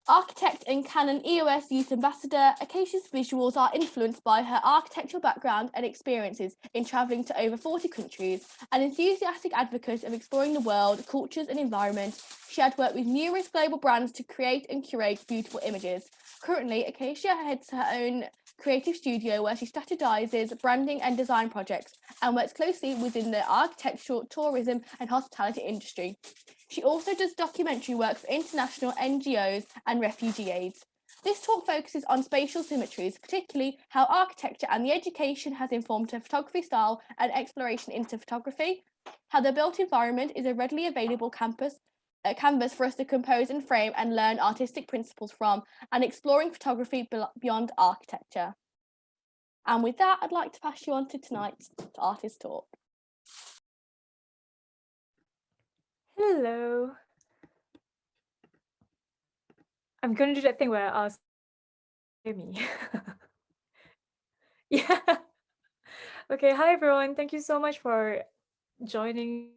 Architect and Canon EOS Youth Ambassador, Acacia's visuals are influenced by her architectural background and experiences in travelling to over 40 countries. An enthusiastic advocate of exploring the world, cultures and environment, she had worked with numerous global brands to create and curate beautiful images. Currently, Acacia heads her own creative studio where she strategises branding and design projects and works closely within the architectural, tourism and hospitality industry. She also does documentary work for international NGOs and refugee aids. This talk focuses on spatial symmetries, particularly how architecture and the education has informed her photography style and exploration into photography, how the built environment is a readily available canvas for us to compose and frame and learn artistic principles from, and exploring photography beyond architecture. And with that, I'd like to pass you on to tonight's artist talk. Hello. I'm going to do that thing where I ask, hear me. Yeah. Okay, hi everyone. Thank you so much for joining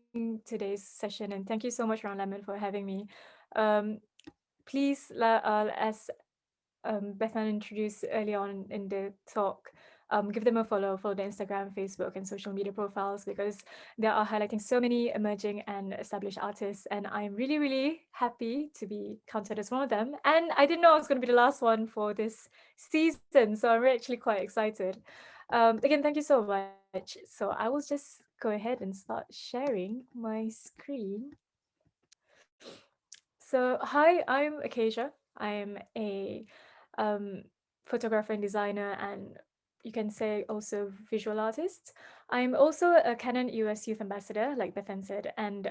today's session, and thank you so much, Ron Lemon, for having me. Please, as Bethan introduced early on in the talk, give them a follow the Instagram, Facebook, and social media profiles, because they are highlighting so many emerging and established artists, and I'm really, really happy to be counted as one of them. And I didn't know I was going to be the last one for this season, so I'm actually quite excited. Again, thank you so much. So I will just go ahead and start sharing my screen. So hi, I'm Acacia. I'm a photographer and designer, and you can say also visual artist. I'm also a Canon US Youth Ambassador, like Bethan said, and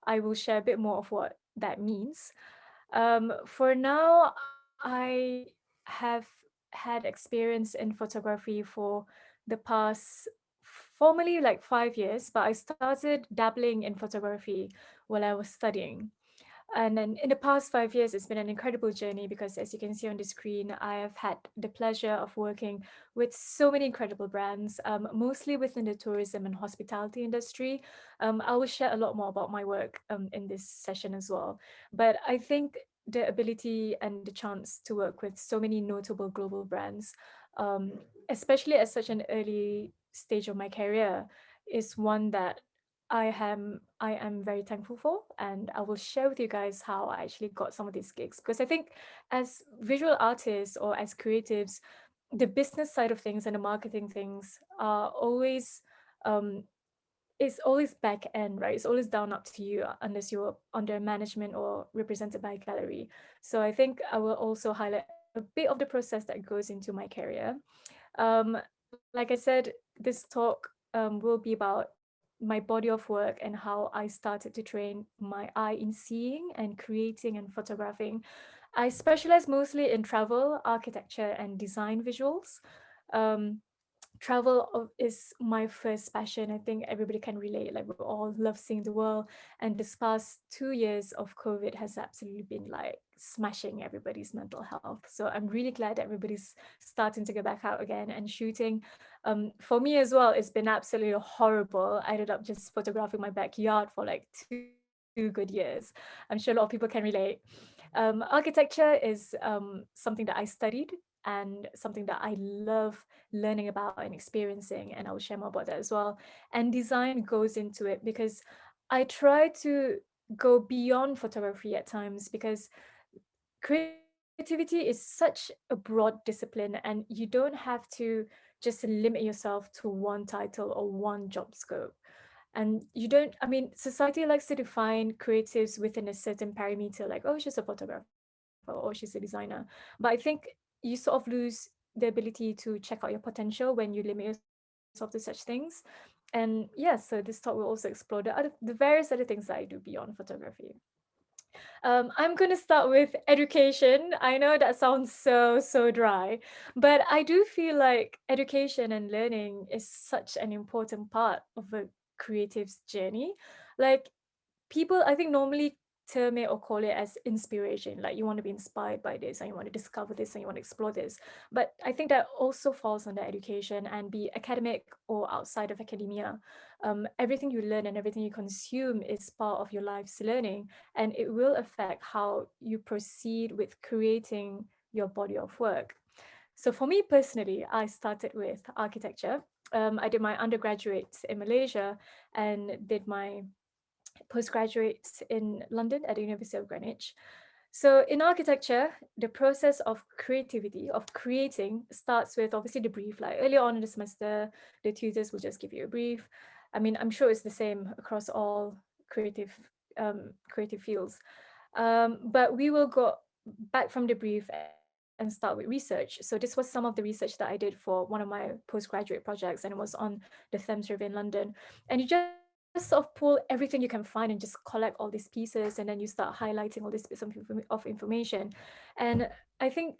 I will share a bit more of what that means. For now, I have had experience in photography for the past formally like 5 years, but I started dabbling in photography while I was studying. And then in the past 5 years, it's been an incredible journey because, as you can see on the screen, I have had the pleasure of working with so many incredible brands, mostly within the tourism and hospitality industry. I will share a lot more about my work in this session as well. But I think the ability and the chance to work with so many notable global brands, um, especially at such an early stage of my career, is one that I am very thankful for, and I will share with you guys how I actually got some of these gigs, because I think as visual artists or as creatives, the business side of things and the marketing things are always um it's always back end, right? It's always down up to you unless you're under management or represented by a gallery. So I think I will also highlight a bit of the process that goes into my career. Like I said, this talk will be about my body of work and how I started to train my eye in seeing and creating and photographing. I specialize mostly in travel, architecture, and design visuals. Um, is my first passion. I think everybody can relate. Like, we all love seeing the world, and this past 2 years of COVID has absolutely been like smashing everybody's mental health. So I'm really glad that everybody's starting to go back out again and shooting. For me as well, it's been absolutely horrible. I ended up just photographing my backyard for like 2 good years. I'm sure a lot of people can relate. Architecture is something that I studied and something that I love learning about and experiencing, and I will share more about that as well. And design goes into it because I try to go beyond photography at times, because creativity is such a broad discipline, and you don't have to just limit yourself to one title or one job scope. And you don't, I mean, society likes to define creatives within a certain parameter, like, oh, she's a photographer or she's a designer. But I think you sort of lose the ability to check out your potential when you limit yourself to such things. And yeah, so this talk will also explore the various other things that I do beyond photography. I'm going to start with education. I know that sounds so dry, but I do feel like education and learning is such an important part of a creative's journey. Like, people, I think, normally term it or call it as inspiration, like you want to be inspired by this and you want to discover this and you want to explore this. But I think that also falls under education, and be academic or outside of academia. Everything you learn and everything you consume is part of your life's learning, and it will affect how you proceed with creating your body of work. So for me personally, I started with architecture. I did my undergraduate in Malaysia and did my postgraduate in London at the University of Greenwich. So in architecture, the process of creativity, of creating, starts with obviously the brief. Like earlier on in the semester, the tutors will just give you a brief. I mean, I'm sure it's the same across all creative fields. But we will go back from the brief and start with research. So this was some of the research that I did for one of my postgraduate projects, and it was on the Thames River in London. And you just sort of pull everything you can find and just collect all these pieces, and then you start highlighting all these bits of information. And I think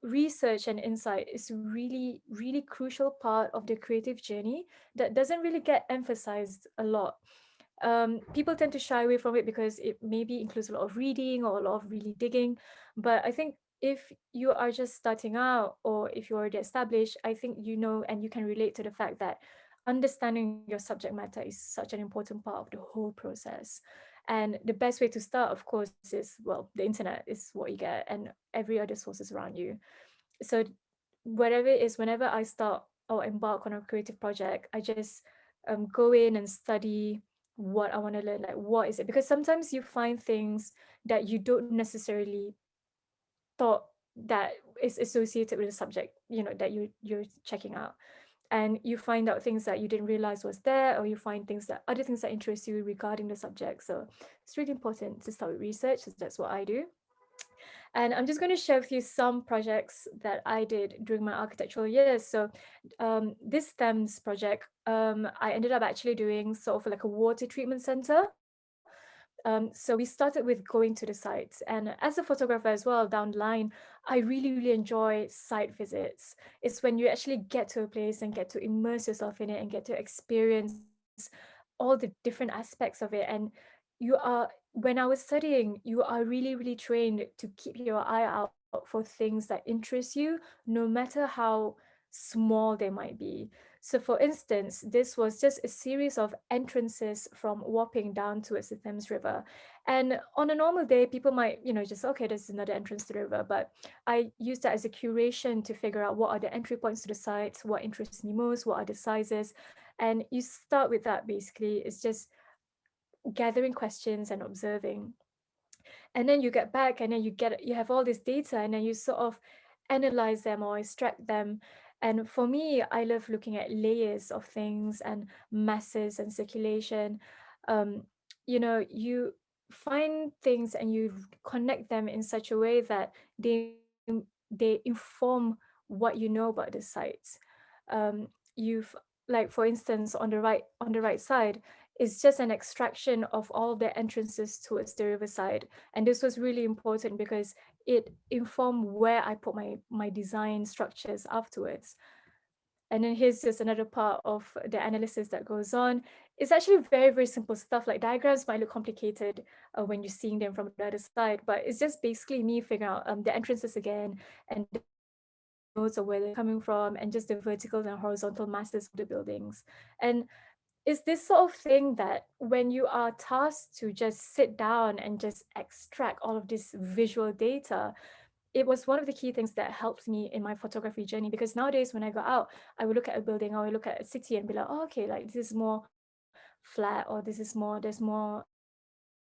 research and insight is really, really crucial part of the creative journey that doesn't really get emphasized a lot. People tend to shy away from it because it maybe includes a lot of reading or a lot of really digging. But I think if you are just starting out, or if you're already established, I think you know and you can relate to the fact that understanding your subject matter is such an important part of the whole process. And the best way to start, of course, is, well, the internet is what you get, and every other sources around you. So whatever it is, whenever I start or embark on a creative project, I just go in and study what I want to learn, like what is it? Because sometimes you find things that you don't necessarily thought that is associated with the subject, that you're checking out. And you find out things that you didn't realize was there, or you find other things that interest you regarding the subject. So it's really important to start with research. So that's what I do. And I'm just going to share with you some projects that I did during my architectural years. So this Thames project, I ended up actually doing sort of like a water treatment center. So we started with going to the sites. And as a photographer as well, down the line, I really, really enjoy site visits. It's when you actually get to a place and get to immerse yourself in it and get to experience all the different aspects of it. And when I was studying, you are really, really trained to keep your eye out for things that interest you, no matter how small they might be. So, for instance, this was just a series of entrances from Wapping down towards the Thames River. And on a normal day, people might, just, okay, there's another entrance to the river. But I use that as a curation to figure out what are the entry points to the sites, what interests me most, what are the sizes. And you start with that basically. It's just gathering questions and observing. And then you get back, and then you have all this data, and then you sort of analyze them or extract them. And for me, I love looking at layers of things and masses and circulation. um, you find things and you connect them in such a way that they inform what you know about the sites. You've Like, for instance, on the right side is just an extraction of all the entrances towards the riverside. And this was really important because it informed where I put my design structures afterwards. And then here's just another part of the analysis that goes on. It's actually very, very simple stuff. Like, diagrams might look complicated when you're seeing them from the other side, but it's just basically me figuring out the entrances again, and the nodes of where they're coming from, and just the vertical and horizontal masses of the buildings. And it's this sort of thing that when you are tasked to just sit down and just extract all of this visual data, it was one of the key things that helped me in my photography journey. Because nowadays, when I go out, I would look at a building, or I would look at a city and be like, oh, okay, like this is more flat, or there's more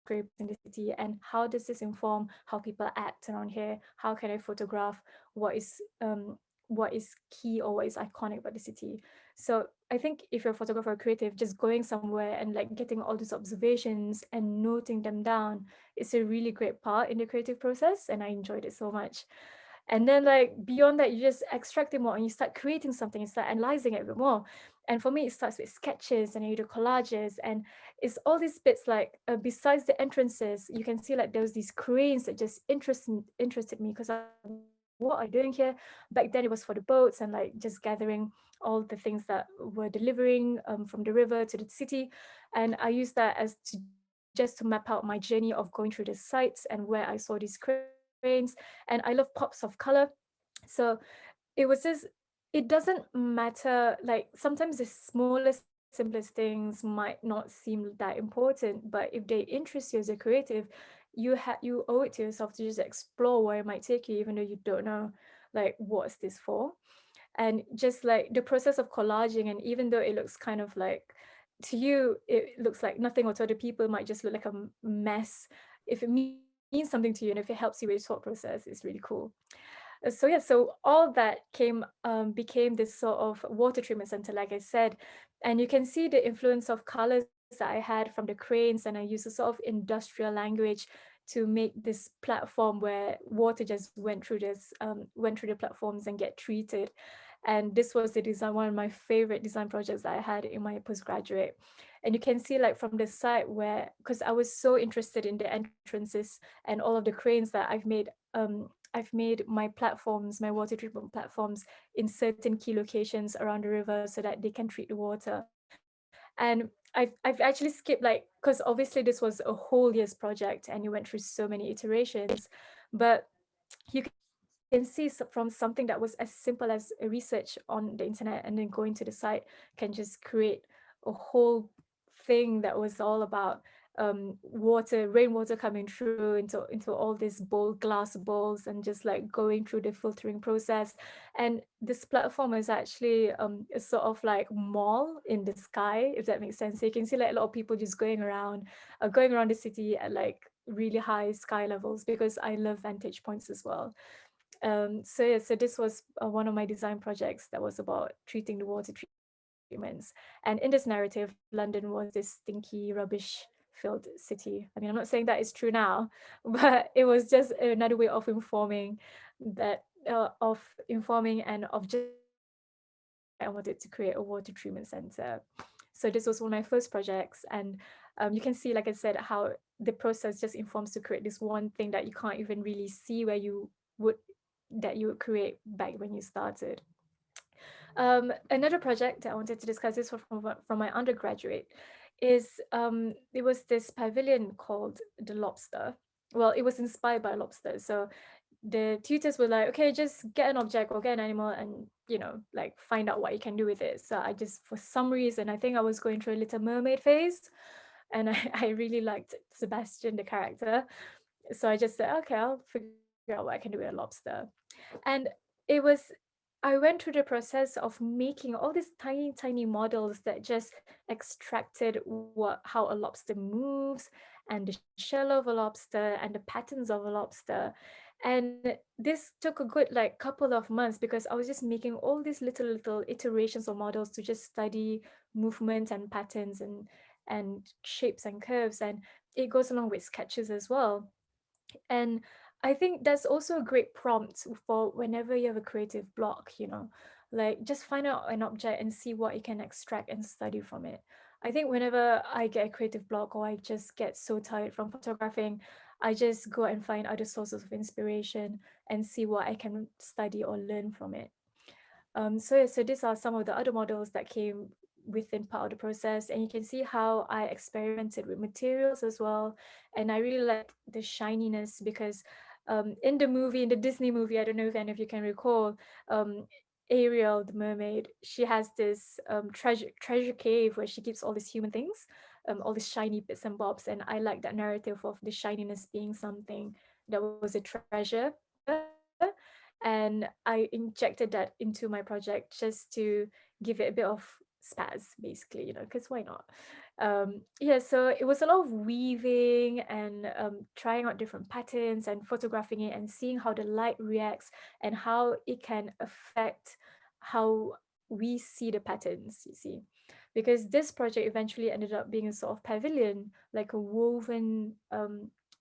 skyscrapers in the city, and how does this inform how people act around here? How can I photograph what is key or what is iconic about the city? So I think if you're a photographer or creative, just going somewhere and like getting all these observations and noting them down is a really great part in the creative process, and I enjoyed it so much. And then, like, beyond that, you just extract it more and you start creating something, you start analyzing it a bit more. And for me, it starts with sketches, and you do collages, and it's all these bits. Like, besides the entrances, you can see like there was these cranes that just interested me, because I'm like, what are you doing here? Back then it was for the boats, and like just gathering all the things that were delivering from the river to the city. And I used that as to just just to map out my journey of going through the sites and where I saw these cranes. And I love pops of color. So it was just, it doesn't matter, like sometimes the smallest, simplest things might not seem that important, but if they interest you as a creative, you owe it to yourself to just explore where it might take you, even though you don't know like what's this for. And just like the process of collaging, and even though it looks kind of like, to you it looks like nothing, or to other people it might just look like a mess, if it means something to you and if it helps you with your thought process, it's really cool. So yeah, so all that became this sort of water treatment center, like I said. And you can see the influence of colors that I had from the cranes, and I used a sort of industrial language to make this platform where water just went through the platforms and get treated. And this was the design, one of my favorite design projects that I had in my postgraduate. And you can see like from the side where, because I was so interested in the entrances and all of the cranes that I've made my platforms, my water treatment platforms in certain key locations around the river so that they can treat the water. And I've actually skipped, like, because obviously this was a whole year's project and you went through so many iterations, but you can see from something that was as simple as a research on the internet and then going to the site can just create a whole thing that was all about rainwater coming through into all these glass bowls, and just like going through the filtering process. And this platform is actually a sort of like mall in the sky, if that makes sense. So you can see like a lot of people just going around the city at like really high sky levels, because I love vantage points as well. So yeah, so this was one of my design projects that was about treating the water treatments. And in this narrative, London was this stinky, rubbish-filled city. I mean, I'm not saying that it's true now, but it was just another way of informing and of just explaining why I wanted to create a water treatment center. So this was one of my first projects, and you can see, like I said, how the process just informs to create this one thing that you can't even really see would that you would create back when you started. Another project that I wanted to discuss, this was from my undergraduate, is it was this pavilion called the Lobster. Well, it was inspired by Lobster. So the tutors were like, okay, just get an object or get an animal and, like find out what you can do with it. So I just, for some reason, I think I was going through a Little Mermaid phase, and I really liked Sebastian, the character. So I just said, okay, I'll figure out what I can do with a lobster. And it was, I went through the process of making all these tiny, tiny models that just extracted how a lobster moves, and the shell of a lobster and the patterns of a lobster. And this took a good like couple of months, because I was just making all these little iterations of models to just study movement and patterns and shapes and curves. And it goes along with sketches as well. And I think that's also a great prompt for whenever you have a creative block, like just find out an object and see what you can extract and study from it. I think whenever I get a creative block, or I just get so tired from photographing, I just go and find other sources of inspiration and see what I can study or learn from it. So these are some of the other models that came within part of the process, and you can see how I experimented with materials as well. And I really like the shininess, because in the Disney movie, I don't know if any of you can recall, Ariel, the mermaid, she has this treasure cave where she keeps all these human things, all these shiny bits and bobs. And I like that narrative of the shininess being something that was a treasure. And I injected that into my project just to give it a bit of spaz, basically, because why not? Yeah, so it was a lot of weaving and trying out different patterns and photographing it and seeing how the light reacts and how it can affect how we see the patterns, you see. Because this project eventually ended up being a sort of pavilion, like a woven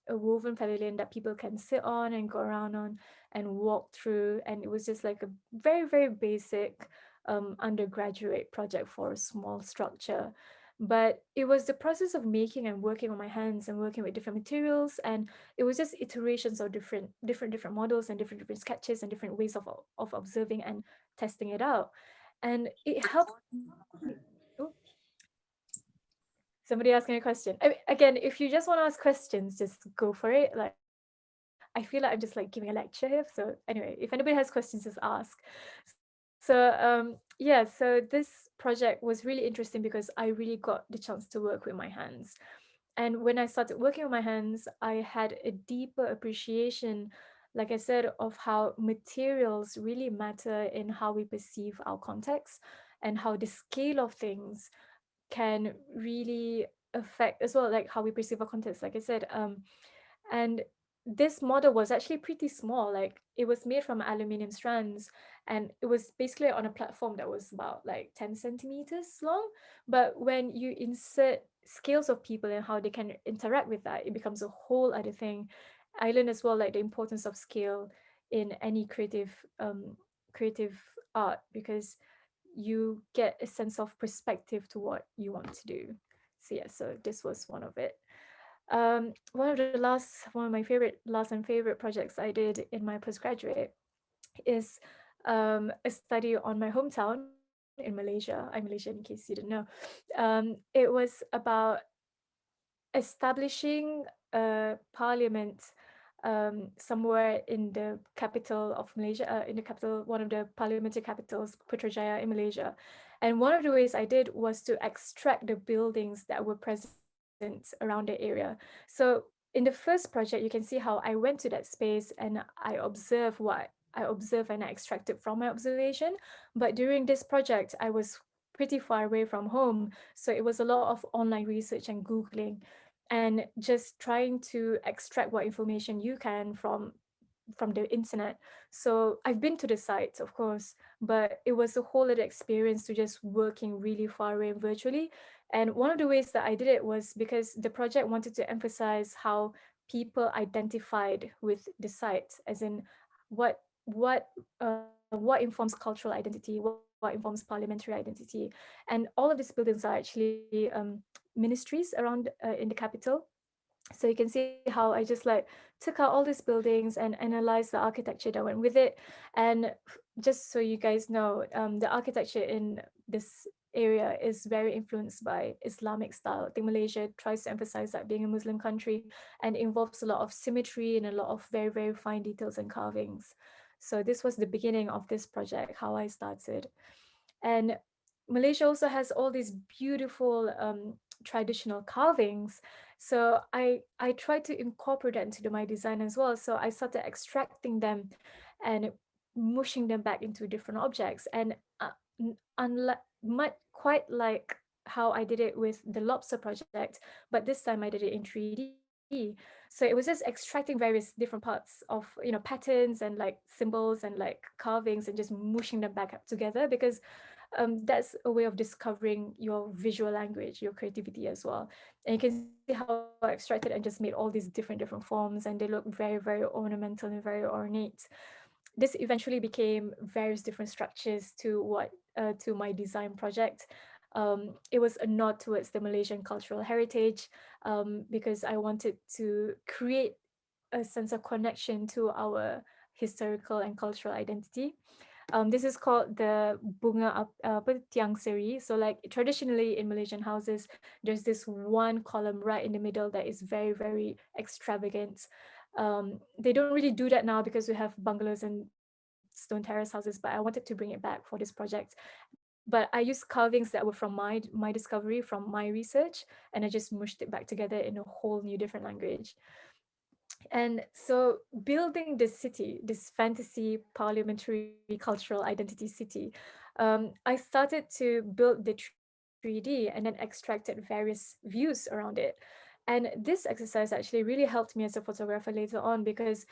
pavilion that people can sit on and go around on and walk through. And it was just like a very, very basic undergraduate project for a small structure. But it was the process of making and working on my hands and working with different materials. And it was just iterations of different models and different sketches and different ways of observing and testing it out. And it helped me. Oh, sorry. somebody asking a question. Again, if you just want to ask questions, just go for it. Like, I feel like I'm just like giving a lecture here. So anyway, if anybody has questions, just ask. So yeah, so this project was really interesting because I really got the chance to work with my hands. And when I started working with my hands, I had a deeper appreciation, like I said, of how materials really matter in how we perceive our context and how the scale of things can really affect as well, like how we perceive our context, like I said. And this model was actually pretty small. Like it was made from aluminium strands, and it was basically on a platform that was about like 10 centimeters long. But when you insert scales of people and how they can interact with that, it becomes a whole other thing. I learned as well like the importance of scale in any creative art, because you get a sense of perspective to what you want to do. So yeah, so this was one of it. One of my last and favorite projects I did in my postgraduate is a study on my hometown in Malaysia. I'm Malaysian, in case you didn't know. It was about establishing a parliament somewhere in the capital of Malaysia, in the capital, one of the parliamentary capitals, Putrajaya in Malaysia. And one of the ways I did was to extract the buildings that were present around the area. So in the first project, you can see how I went to that space and I observed and I extracted from my observation. But during this project, I was pretty far away from home. So it was a lot of online research and Googling and just trying to extract what information you can from the internet. So I've been to the site, of course, but it was a whole other experience to just working really far away and virtually. And one of the ways that I did it was because the project wanted to emphasize how people identified with the site, as in what what what informs cultural identity, what informs parliamentary identity. And all of these buildings are actually ministries around in the capital. So you can see how I just like took out all these buildings and analyzed the architecture that went with it. And just so you guys know, the architecture in this area is very influenced by Islamic style. I think Malaysia tries to emphasize that being a Muslim country, and involves a lot of symmetry and a lot of very, very fine details and carvings. So this was the beginning of this project, how I started. And Malaysia also has all these beautiful traditional carvings. So I tried to incorporate that into my design as well. So I started extracting them and mushing them back into different objects. And unlike quite like how I did it with the Lobster project, but this time I did it in 3D. So it was just extracting various different parts of, patterns and like symbols and like carvings and just mushing them back up together, because that's a way of discovering your visual language, your creativity as well. And you can see how I extracted and just made all these different forms, and they look very, very ornamental and very ornate. This eventually became various different structures to my design project. It was a nod towards the Malaysian cultural heritage, because I wanted to create a sense of connection to our historical and cultural identity. This is called the tiang seri. So like traditionally in Malaysian houses, there's this one column right in the middle that is very, very extravagant. They don't really do that now because we have bungalows and stone terrace houses, but I wanted to bring it back for this project. But I used carvings that were from my discovery, from my research, and I just mushed it back together in a whole new different language. And so building this city, this fantasy parliamentary cultural identity city, I started to build the 3D and then extracted various views around it. And this exercise actually really helped me as a photographer later on, because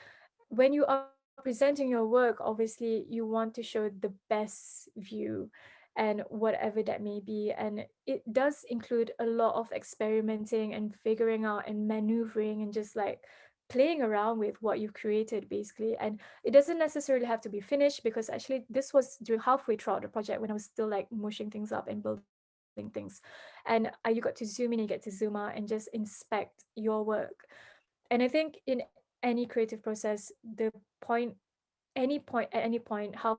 when you are presenting your work, obviously you want to show the best view and whatever that may be. And it does include a lot of experimenting and figuring out and maneuvering and just like playing around with what you've created basically. And it doesn't necessarily have to be finished, because actually this was during halfway throughout the project when I was still like mushing things up and building things. And you got to zoom in, you get to zoom out and just inspect your work. And I think in any creative process, the point at any point, halfway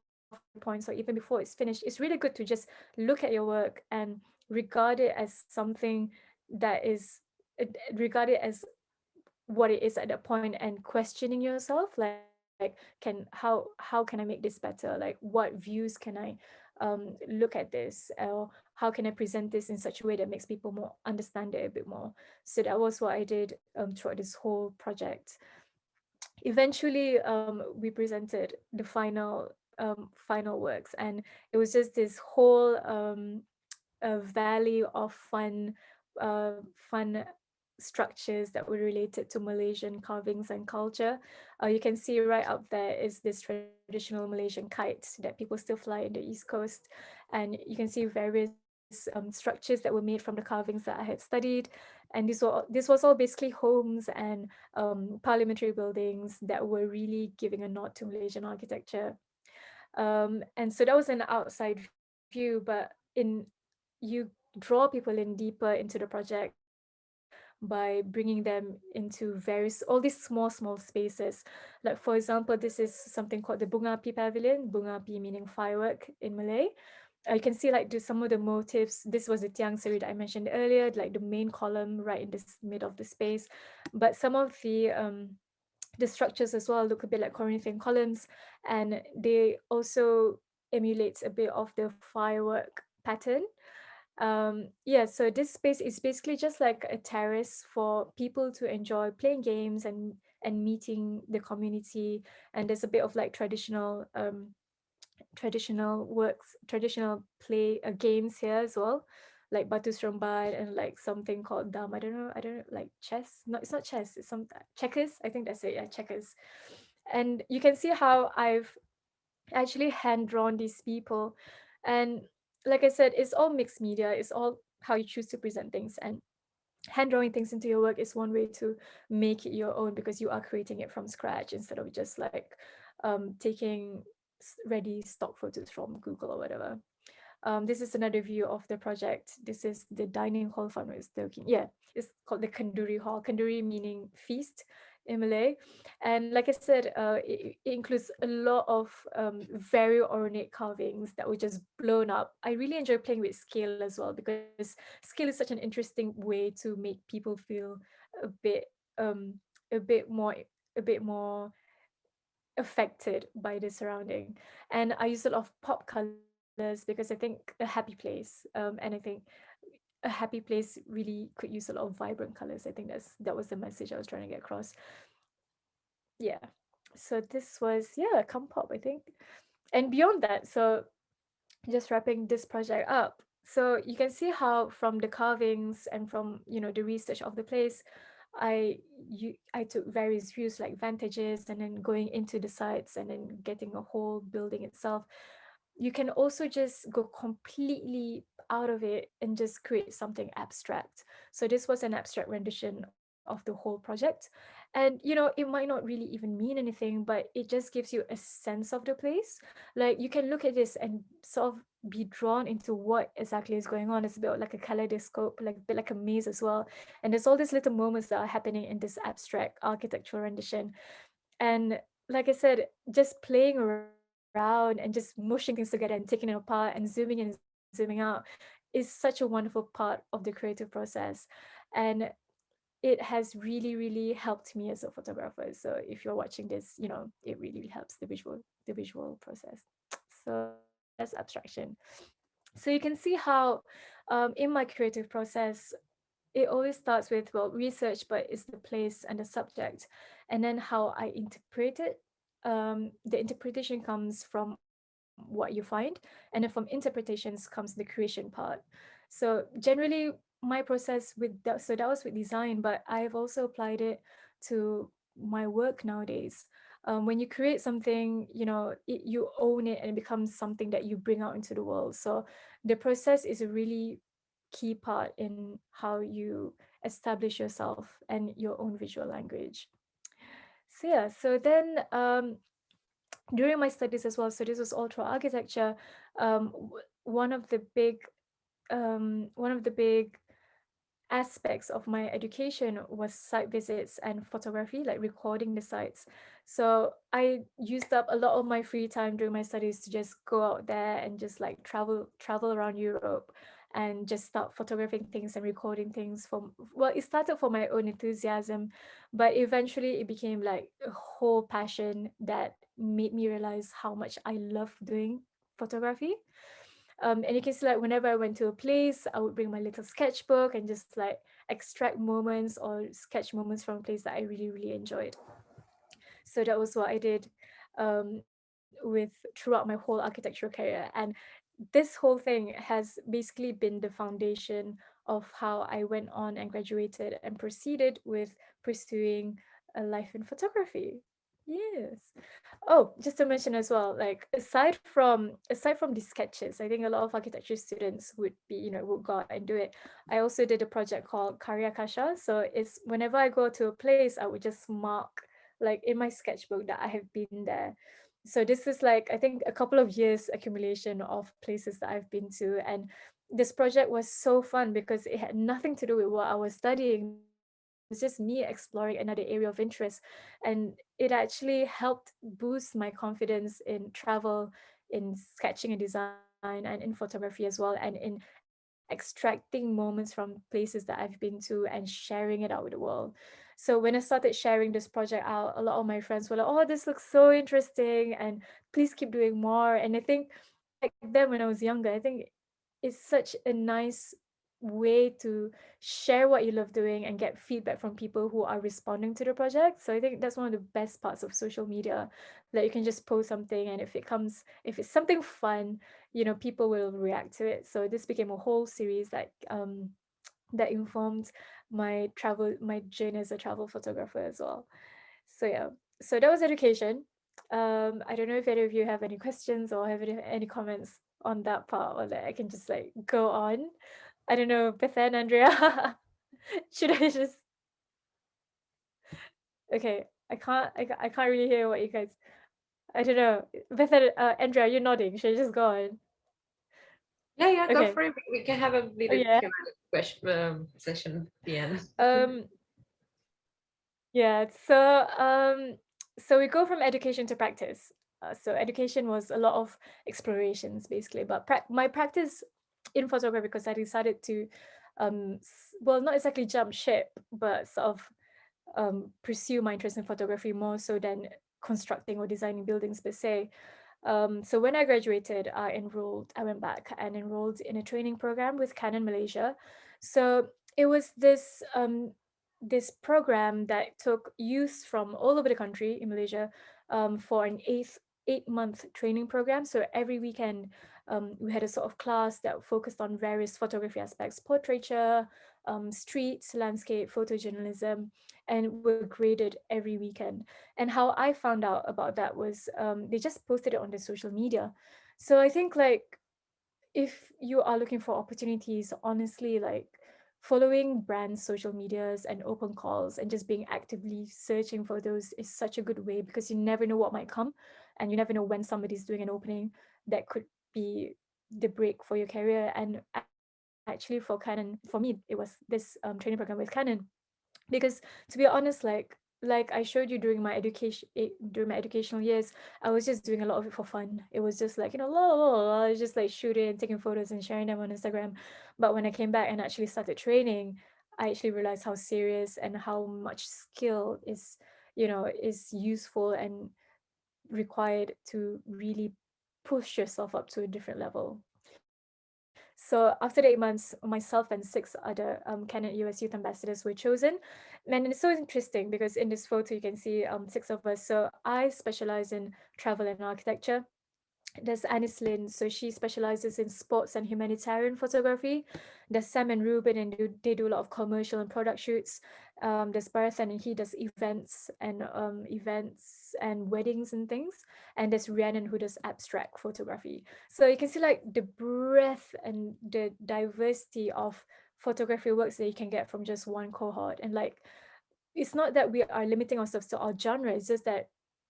points or even before it's finished, it's really good to just look at your work and regard it as something that is regarded as what it is at that point, and questioning yourself, like, how can I make this better, like what views can I look at this, or how can I present this in such a way that makes people more understand it a bit more. So that was what I did throughout this whole project. Eventually we presented the final works, and it was just this whole a valley of fun structures that were related to Malaysian carvings and culture. You can see right up there is this traditional Malaysian kite that people still fly in the East Coast, and you can see various structures that were made from the carvings that I had studied. And this was all basically homes and parliamentary buildings that were really giving a nod to Malaysian architecture. And so that was an outside view, but you draw people in deeper into the project by bringing them into various all these small spaces. Like for example, this is something called the Bunga Api Pavilion. Bunga Api meaning firework in Malay. You can see like some of the motifs. This was the tiang seri that I mentioned earlier, like the main column right in this mid of the space. But some of the structures as well look a bit like Corinthian columns, and they also emulates a bit of the firework pattern. Yeah, so this space is basically just like a terrace for people to enjoy playing games and meeting the community. And there's a bit of like traditional play games here as well, like Batu Seremban and like something called Dam. I don't know, like chess. No, it's not chess. It's some checkers. I think that's it. Yeah, checkers. And you can see how I've actually hand drawn these people, and like I said, it's all mixed media. It's all how you choose to present things, and hand drawing things into your work is one way to make it your own, because you are creating it from scratch instead of just like taking ready stock photos from Google or whatever. This is another view of the project. This is the dining hall fundraise. Yeah, it's called the Kanduri Hall. Kanduri meaning feast in Malay. And like I said, it includes a lot of very ornate carvings that were just blown up. I really enjoy playing with scale as well, because scale is such an interesting way to make people feel a bit um a bit more a bit more affected by the surrounding. And I use a lot of pop colors because I think a happy place, and I think a happy place really could use a lot of vibrant colors. I think that was the message I was trying to get across. Yeah. So this was, yeah, Come Pop, I think. And beyond that, so just wrapping this project up. So you can see how from the carvings and from the research of the place, I took various views like vantages, and then going into the sites and then getting a whole building itself. You can also just go completely out of it and just create something abstract. So this was an abstract rendition of the whole project. And it might not really even mean anything, but it just gives you a sense of the place. Like you can look at this and sort of be drawn into what exactly is going on. It's a bit like a kaleidoscope, like a bit like a maze as well. And there's all these little moments that are happening in this abstract architectural rendition. And like I said, just playing around and just mushing things together and taking it apart and zooming in and zooming out is such a wonderful part of the creative process. And it has really, really helped me as a photographer. So if you're watching this, it really, really helps the visual process. So that's abstraction. So you can see how in my creative process, it always starts with, well, research, but it's the place and the subject, and then how I interpret it. The interpretation comes from what you find, and then from interpretations comes the creation part. So generally, my process with that, so that was with design, but I've also applied it to my work nowadays. When you create something, you own it and it becomes something that you bring out into the world. So the process is a really key part in how you establish yourself and your own visual language. So yeah, so then during my studies as well, so this was all through architecture. One of the big aspects of my education was site visits and photography, like recording the sites. So I used up a lot of my free time during my studies to just go out there and just like travel around Europe and just start photographing things and recording things from, well, it started for my own enthusiasm, but eventually it became like a whole passion that made me realize how much I love doing photography. And you can see, like, whenever I went to a place, I would bring my little sketchbook and just like extract moments or sketch moments from a place that I really, really enjoyed. So that was what I did with throughout my whole architectural career. And this whole thing has basically been the foundation of how I went on and graduated and proceeded with pursuing a life in photography. Yes. Oh, just to mention as well, like aside from the sketches, I think a lot of architecture students would be, would go out and do it. I also did a project called Acacia. So it's whenever I go to a place, I would just mark like in my sketchbook that I have been there. So this is like, I think, a couple of years accumulation of places that I've been to. And this project was so fun because it had nothing to do with what I was studying. It was just me exploring another area of interest. And it actually helped boost my confidence in travel, in sketching and design, and in photography as well, and in extracting moments from places that I've been to and sharing it out with the world. So when I started sharing this project out, a lot of my friends were like, "Oh, this looks so interesting, and please keep doing more." And I think back then when I was younger, I think it's such a nice way to share what you love doing and get feedback from people who are responding to the project. So I think that's one of the best parts of social media, that you can just post something, and if it's something fun, people will react to it. So this became a whole series that informed my journey as a travel photographer as well. So yeah, so that was education. I don't know if any of you have any questions or have any comments on that part, or that I can just like go on. I don't know, Bethan, Andrea. Should I just? Okay, I can't really hear what you guys. I don't know, Bethan, Andrea, you're nodding. Should I just go on? Yeah, go Okay. for it. We can have a Oh little yeah. Q&A question session at the end. Um. Yeah. So we go from education to practice. So education was a lot of explorations basically, but my practice in photography, because I decided to, well, not exactly jump ship, but sort of pursue my interest in photography more so than constructing or designing buildings per se. So when I graduated, I went back and enrolled in a training program with Canon Malaysia. So it was this program that took youth from all over the country in Malaysia, for an 8-month training program. So every weekend, we had a sort of class that focused on various photography aspects: portraiture, streets, landscape, photojournalism, and were graded every weekend. And how I found out about that was, they just posted it on their social media. So I think, like, if you are looking for opportunities, honestly, like, following brands' social medias and open calls and just being actively searching for those is such a good way, because you never know what might come, and you never know when somebody's doing an opening that could be the break for your career. And actually, for Canon, for me, it was this training program with Canon, because, to be honest, like I showed you during my during my educational years, I was just doing a lot of it for fun. It was just like, I was just like shooting, taking photos and sharing them on Instagram. But when I came back and actually started training, I actually realized how serious and how much skill is useful and required to really push yourself up to a different level. So after the 8 months, myself and 6 other Canon US Youth Ambassadors were chosen. And it's so interesting because in this photo you can see 6 of us. So I specialize in travel and architecture. There's Anis Lin, so she specializes in sports and humanitarian photography. There's Sam and Ruben, and they do a lot of commercial and product shoots. There's Bharathan, and he does events and weddings and things. And there's Rhiannon, who does abstract photography. So you can see, like, the breadth and the diversity of photography works that you can get from just one cohort. And, like, it's not that we are limiting ourselves to our genre, it's just that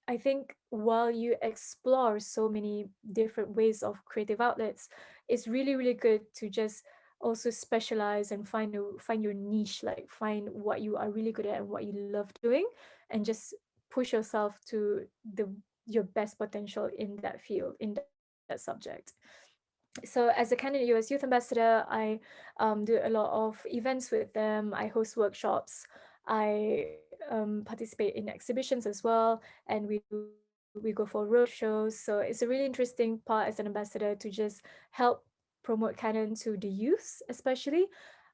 I think while you explore so many different ways of creative outlets, it's really, really good to just also specialize and find your niche, like find what you are really good at and what you love doing, and just push yourself to your best potential in that field, in that subject. So as a Canon US Youth Ambassador, I do a lot of events with them. I host workshops. I participate in exhibitions as well, and we go for road shows. So it's a really interesting part as an ambassador to just help promote Canon to the youth, especially.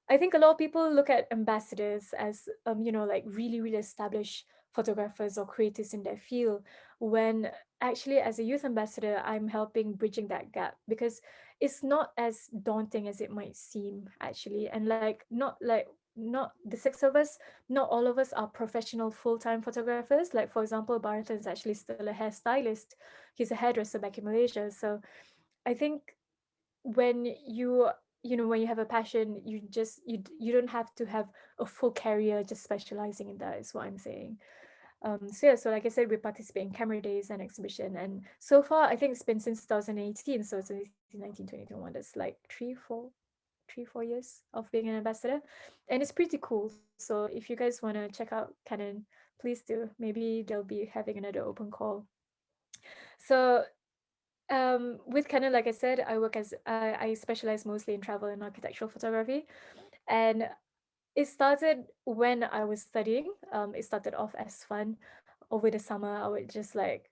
I think a lot of people look at ambassadors as like really, really established photographers or creators in their field, when actually as a youth ambassador, I'm helping bridging that gap, because it's not as daunting as it might seem actually. And not the six of us, not all of us are professional full-time photographers. Like for example, Bharathan is actually still a hairstylist. He's a hairdresser back in Malaysia. So I think when when you have a passion, you don't have to have a full career just specializing in that, is what I'm saying. So yeah, so like I said, we participate in camera days and exhibition, and so far I think it's been since 2018. So it's 2019, 2021. That's like 3 4 years of being an ambassador, and it's pretty cool. So if you guys want to check out Canon, please do. Maybe they'll be having another open call. So with Canon, like I said, I specialize mostly in travel and architectural photography, and it started when I was studying. It started off as fun. Over the summer, I would just like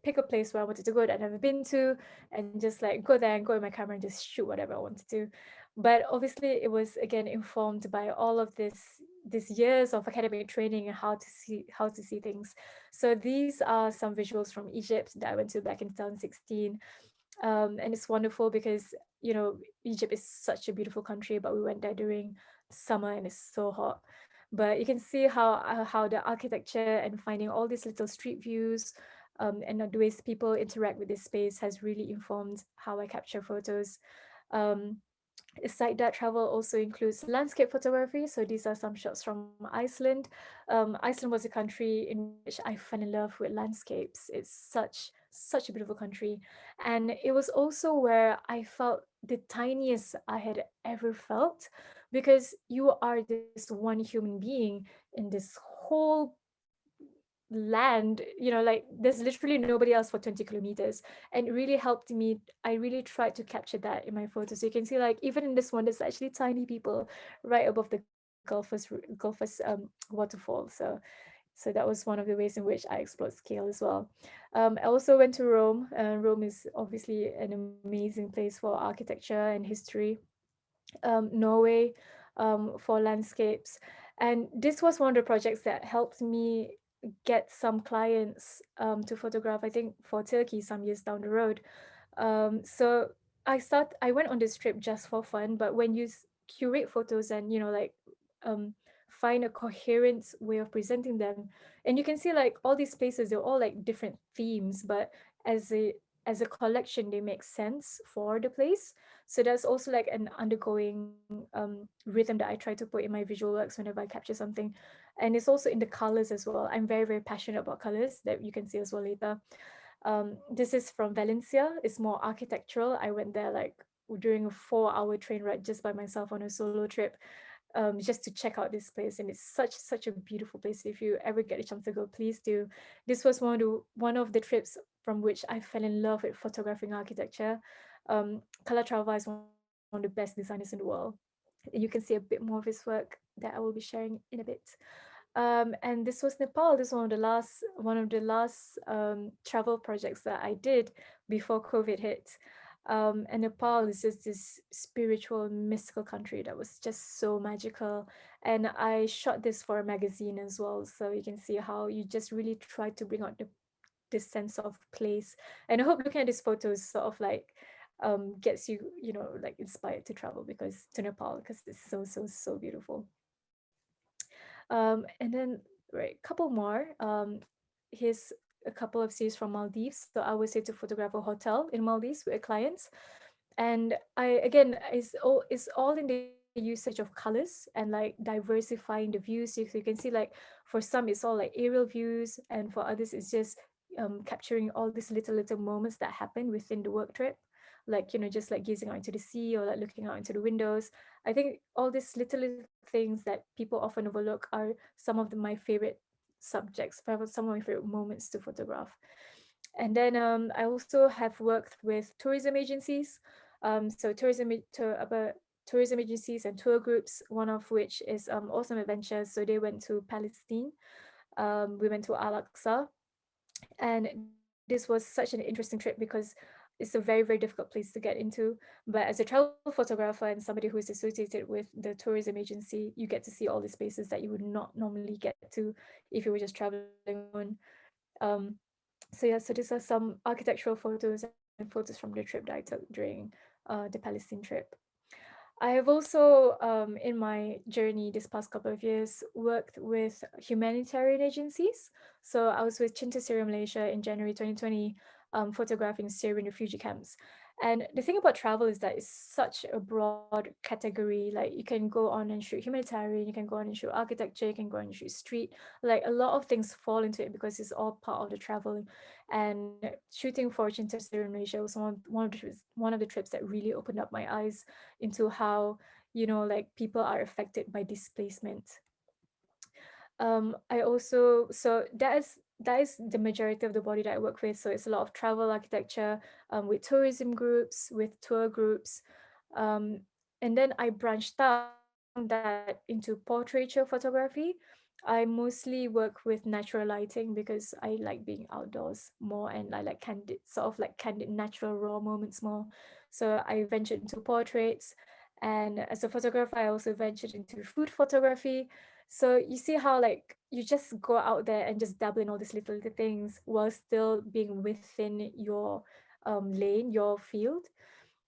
pick a place where I wanted to go that I've never been to, and just like go there and go with my camera and just shoot whatever I wanted to. But obviously, it was again informed by all of these years of academic training and how to see things. So these are some visuals from Egypt that I went to back in 2016. And it's wonderful because Egypt is such a beautiful country, but we went there during summer and it's so hot. But you can see how the architecture and finding all these little street views, and the ways people interact with this space has really informed how I capture photos. Um, Aside that, travel also includes landscape photography. So these are some shots from Iceland. Iceland was a country in which I fell in love with landscapes. It's such a beautiful country, and it was also where I felt the tiniest I had ever felt, because you are this one human being in this whole land, like there's literally nobody else for 20 kilometers. And it really helped me. I really tried to capture that in my photos. So you can see, like, even in this one, there's actually tiny people right above the Gulfers waterfall. So that was one of the ways in which I explored scale as well. I also went to Rome. Rome is obviously an amazing place for architecture and history. Norway, for landscapes. And this was one of the projects that helped me get some clients to photograph, I think, for Turkey some years down the road. So I went on this trip just for fun, but when you curate photos and um, find a coherent way of presenting them, and you can see like all these places, they're all like different themes, but as a collection, they make sense for the place. So there's also like an undergoing rhythm that I try to put in my visual works whenever I capture something. And it's also in the colors as well. I'm very, very passionate about colors, that you can see as well later. This is from Valencia. It's more architectural. I went there like during a 4-hour train ride just by myself on a solo trip, just to check out this place. And it's such a beautiful place. If you ever get a chance to go, please do. This was one of the trips from which I fell in love with photographing architecture. Calatrava is one of the best designers in the world. You can see a bit more of his work that I will be sharing in a bit. And this was Nepal. This was one of the last travel projects that I did before COVID hit. And Nepal is just this spiritual, mystical country that was just so magical. And I shot this for a magazine as well, so you can see how you just really try to bring out this sense of place. And I hope looking at these photos sort of like gets you, like inspired to travel because to Nepal, because it's so beautiful. And then, right, couple more. Here's a couple of series from Maldives. So I was here to photograph a hotel in Maldives with clients, and I again it's all in the usage of colors and like diversifying the views. So you can see like for some it's all like aerial views, and for others it's just capturing all these little moments that happen within the work trip, like just like gazing out into the sea or like looking out into the windows. I think all these little things that people often overlook are some of my favorite subjects, some of my favorite moments to photograph. And then I also have worked with tourism agencies. So tourism agencies and tour groups, one of which is Awesome Adventures. So they went to Palestine. We went to Al-Aqsa, and this was such an interesting trip because it's a very, very difficult place to get into. But as a travel photographer and somebody who is associated with the tourism agency, you get to see all these places that you would not normally get to if you were just traveling on your own. Um, so yeah, so these are some architectural photos and photos from the trip that I took during the Palestine trip. I have also, in my journey this past couple of years, worked with humanitarian agencies. So I was with Cinta Syria Malaysia in January 2020, photographing Syrian refugee camps. And the thing about travel is that it's such a broad category. Like you can go on and shoot humanitarian, you can go on and shoot architecture, you can go on and shoot street. Like a lot of things fall into it because it's all part of the travel. And shooting for Cinta Syria Malaysia was one of the trips that really opened up my eyes into how, like people are affected by displacement. I also, so that is the majority of the body that I work with. So it's a lot of travel architecture, with tourism groups, with tour groups, um, and then I branched out that into portraiture photography. I mostly work with natural lighting because I like being outdoors more, and I like candid, sort of like candid, natural, raw moments more. So I ventured into portraits, and as a photographer, I also ventured into food photography. So you see how like you just go out there and just dabble in all these little things while still being within your lane, your field.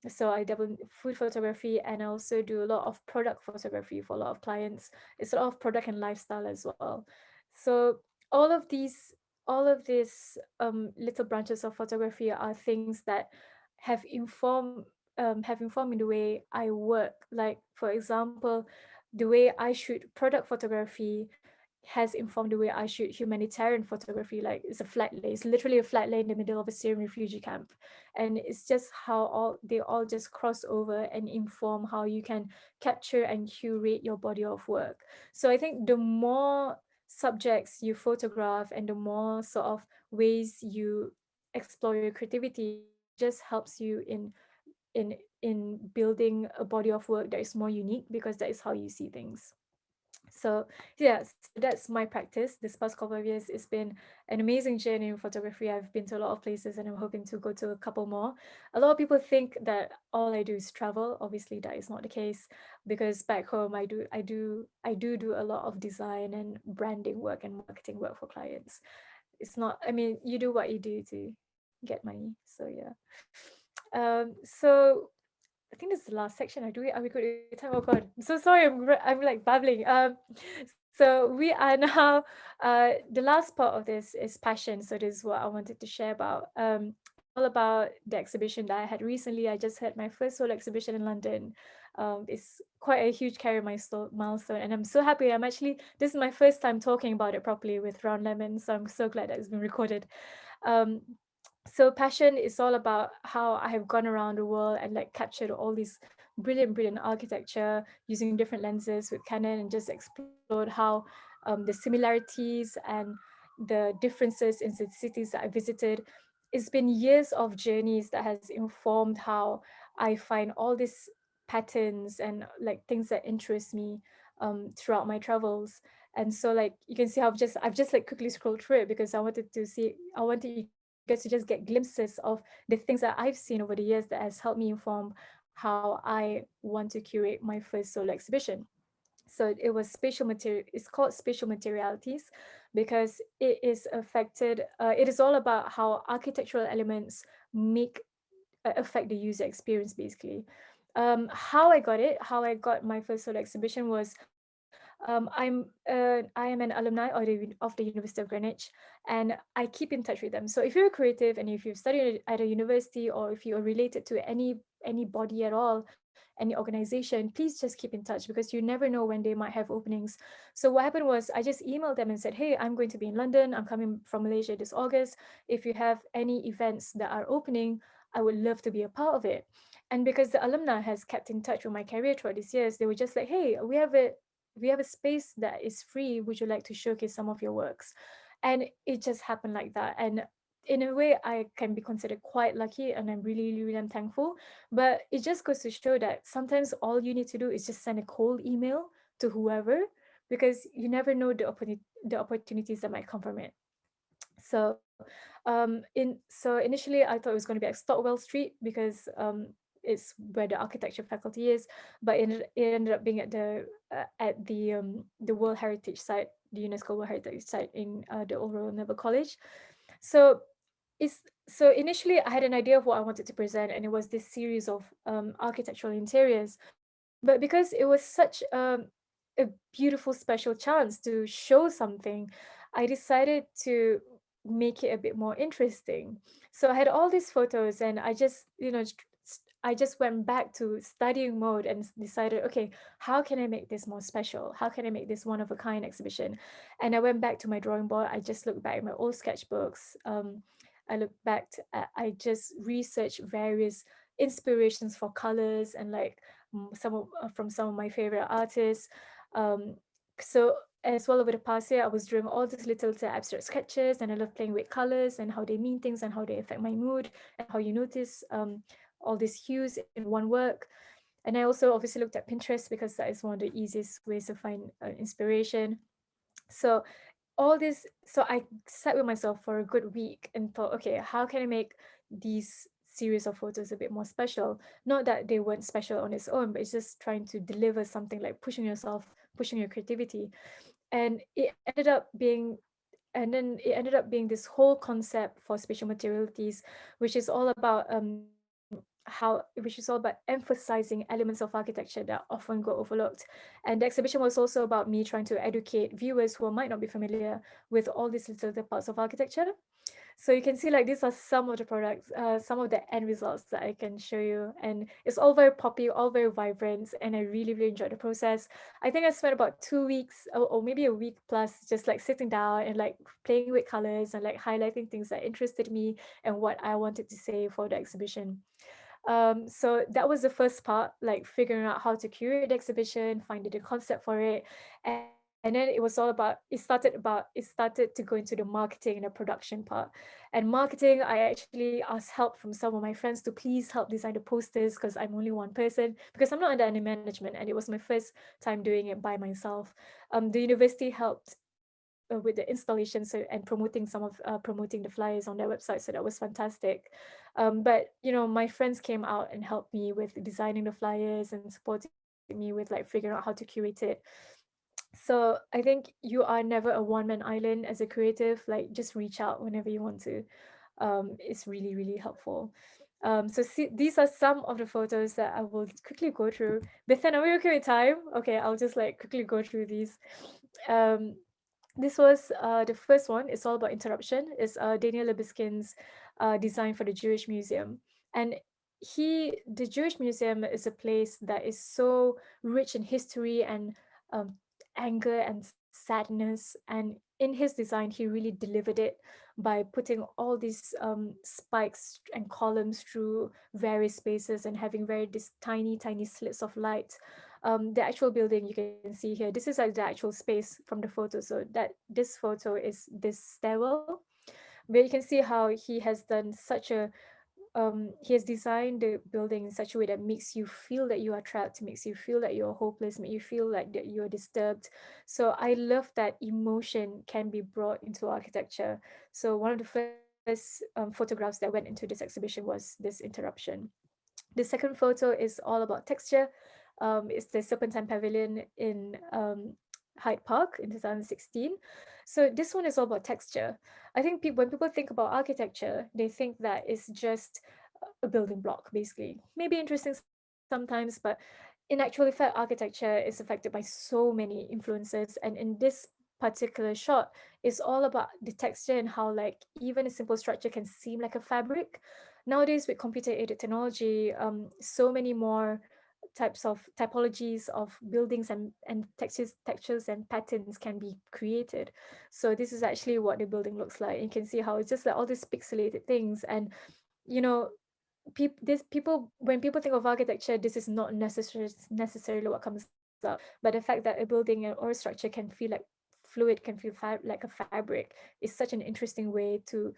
So I dabble in food photography, and I also do a lot of product photography for a lot of clients. It's a lot of product and lifestyle as well. So all of these little branches of photography are things that have informed me the way I work. Like for example, the way I shoot product photography has informed the way I shoot humanitarian photography. Like it's a flat lay. It's literally a flat lay in the middle of a Syrian refugee camp. And it's just how they all just cross over and inform how you can capture and curate your body of work. So I think the more subjects you photograph and the more sort of ways you explore your creativity, it just helps you in building a body of work that is more unique because that is how you see things. So yeah, so that's my practice. This past couple of years, it's been an amazing journey in photography. I've been to a lot of places and I'm hoping to go to a couple more. A lot of people think that all I do is travel. Obviously, that is not the case because back home I do a lot of design and branding work and marketing work for clients. It's not, I mean, you do what you do to get money. So yeah. So I think this is the last section. Are we good with time? Oh God, I'm so sorry. I'm like babbling. So we are now. The last part of this is passion. So this is what I wanted to share about. It's all about the exhibition that I had recently. I just had my first solo exhibition in London. It's quite a huge career milestone, and I'm so happy. This is my first time talking about it properly with Round Lemon, so I'm so glad that it's been recorded. Um, so passion is all about how I have gone around the world and like captured all these brilliant architecture using different lenses with Canon and just explored how the similarities and the differences in the cities that I visited. It's been years of journeys that has informed how I find all these patterns and like things that interest me throughout my travels. And so like you can see how I've just like quickly scrolled through it because I wanted you guys to just get glimpses of the things that I've seen over the years that has helped me inform how I want to curate my first solo exhibition. So it's called Spatial Materialities because it is all about how architectural elements make affect the user experience basically. How I got my first solo exhibition was I am an alumni of the University of Greenwich, and I keep in touch with them. So if you're a creative and if you've studied at a university or if you are related to any body at all, any organization, please just keep in touch because you never know when they might have openings. So what happened was I just emailed them and said, hey, I'm going to be in London. I'm coming from Malaysia this August. If you have any events that are opening, I would love to be a part of it. And because the alumni has kept in touch with my career throughout these years, they were just like, hey, we have a space that is free. Would you like to showcase some of your works? And it just happened like that. And in a way, I can be considered quite lucky, and I'm really, really am thankful. But it just goes to show that sometimes all you need to do is just send a cold email to whoever, because you never know the opportunities that might come from it. So initially I thought it was going to be at Stockwell Street, because it's where the architecture faculty is, but it ended up being at the World Heritage Site, the UNESCO World Heritage Site in the Old Royal Naval College. So it's so initially I had an idea of what I wanted to present, and it was this series of architectural interiors. But because it was such a beautiful special chance to show something, I decided to make it a bit more interesting. So I had all these photos, and I just, I just went back to studying mode and decided, okay, how can I make this more special? How can I make this one of a kind exhibition? And I went back to my drawing board. I just looked back at my old sketchbooks. I looked back I just researched various inspirations for colors, and like from some of my favorite artists. Um, so as well, over the past year, I was drawing all these little abstract sketches, and I love playing with colors and how they mean things and how they affect my mood and how you notice all these hues in one work. And I also obviously looked at Pinterest, because that is one of the easiest ways to find inspiration. So so I sat with myself for a good week and thought, okay, how can I make these series of photos a bit more special? Not that they weren't special on its own, but it's just trying to deliver something, like pushing yourself, pushing your creativity. And it ended up being this whole concept for spatial materialities, which is all about emphasizing elements of architecture that often go overlooked. And the exhibition was also about me trying to educate viewers who might not be familiar with all these little parts of architecture. So you can see, like, these are some of the products, some of the end results that I can show you. And it's all very poppy, all very vibrant, and I really, really enjoyed the process. I think I spent about 2 weeks, or maybe a week plus, just like sitting down and like playing with colors and like highlighting things that interested me and what I wanted to say for the exhibition. So that was the first part, like figuring out how to curate the exhibition, finding the concept for it. And then it was all about, it started to go into the marketing and the production part. And marketing, I actually asked help from some of my friends to please help design the posters, because I'm only one person, because I'm not under any management, and it was my first time doing it by myself. The university helped with the installation, and promoting the flyers on their website, so that was fantastic. But my friends came out and helped me with designing the flyers and supporting me with like figuring out how to curate it. So I think you are never a one-man island as a creative. Like, just reach out whenever you want to. It's really, really helpful. So see, these are some of the photos that I will quickly go through. Bethan, are we okay with time? Okay, I'll just like quickly go through these. Um, this was the first one. It's all about interruption. It's Daniel Libiskin's design for the Jewish Museum. And the Jewish Museum is a place that is so rich in history and um, anger and sadness. And in his design, he really delivered it by putting all these spikes and columns through various spaces and having these tiny, tiny slits of light. The actual building you can see here, this is like the actual space from the photo. So that this photo is this stairwell, where you can see how he has designed the building in such a way that makes you feel that you are trapped, makes you feel that you're hopeless, make you feel like that you're disturbed. So I love that emotion can be brought into architecture. So one of the first photographs that went into this exhibition was this interruption. The second photo is all about texture. It's the Serpentine Pavilion in Hyde Park in 2016. So this one is all about texture. I think when people think about architecture, they think that it's just a building block, basically. Maybe interesting sometimes, but in actual fact, architecture is affected by so many influences. And in this particular shot, it's all about the texture and how like even a simple structure can seem like a fabric. Nowadays, with computer-aided technology, so many more types of typologies of buildings and textures and patterns can be created. So this is actually what the building looks like. You can see how it's just like all these pixelated things. And you know people, when people think of architecture, this is not necessarily what comes up. But the fact that a building or a structure can feel like fluid, can feel like a fabric, is such an interesting way to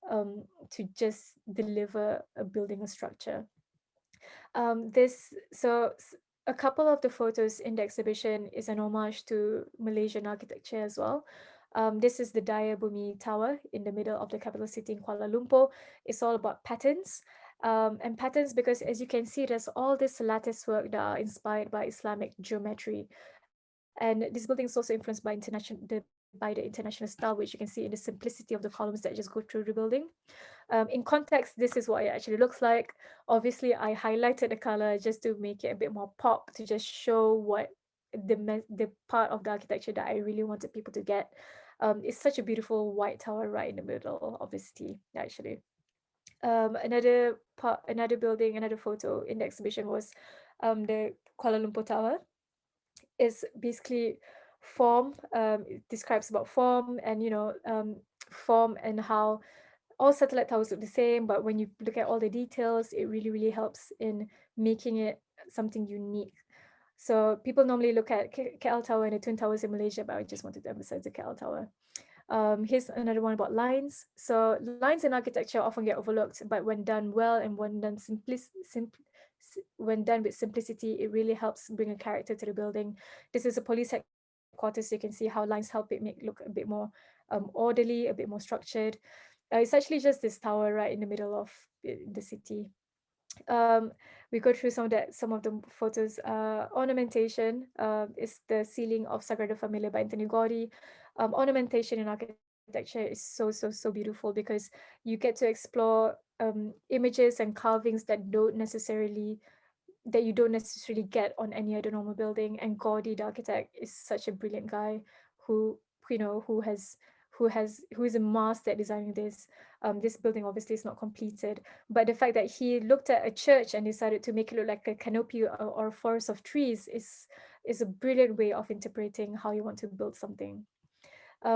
to just deliver a building, a structure. A couple of the photos in the exhibition is an homage to Malaysian architecture as well. This is the Dayabumi Tower in the middle of the capital city in Kuala Lumpur. It's all about patterns. And patterns because, as you can see, there's all this lattice work that are inspired by Islamic geometry. And this building is also influenced by the international style, which you can see in the simplicity of the columns that just go through the building. In context, this is what it actually looks like. Obviously, I highlighted the color just to make it a bit more pop, to just show what the part of the architecture that I really wanted people to get. It's such a beautiful white tower right in the middle of the city, actually. Another building, another photo in the exhibition was the Kuala Lumpur Tower. Is basically form. It describes about form and form and how all satellite towers look the same, but when you look at all the details, it really helps in making it something unique. So people normally look at KL Tower and the Twin Towers in Malaysia, but I just wanted to emphasize the KL Tower. Here's another one about lines. So lines in architecture often get overlooked, but when done well and when done with simplicity, it really helps bring a character to the building. This is a police headquarters, so you can see how lines help it make look a bit more orderly, a bit more structured. It's actually just this tower right in the middle of the city. We go through some of the photos. Ornamentation is the ceiling of Sagrada Familia by Anthony Gaudi. Ornamentation in architecture is so beautiful because you get to explore images and carvings that you don't necessarily get on any other normal building. And Gaudi, the architect, is such a brilliant guy who who is a master at designing this. This building obviously is not completed, but the fact that he looked at a church and decided to make it look like a canopy or a forest of trees is a brilliant way of interpreting how you want to build something.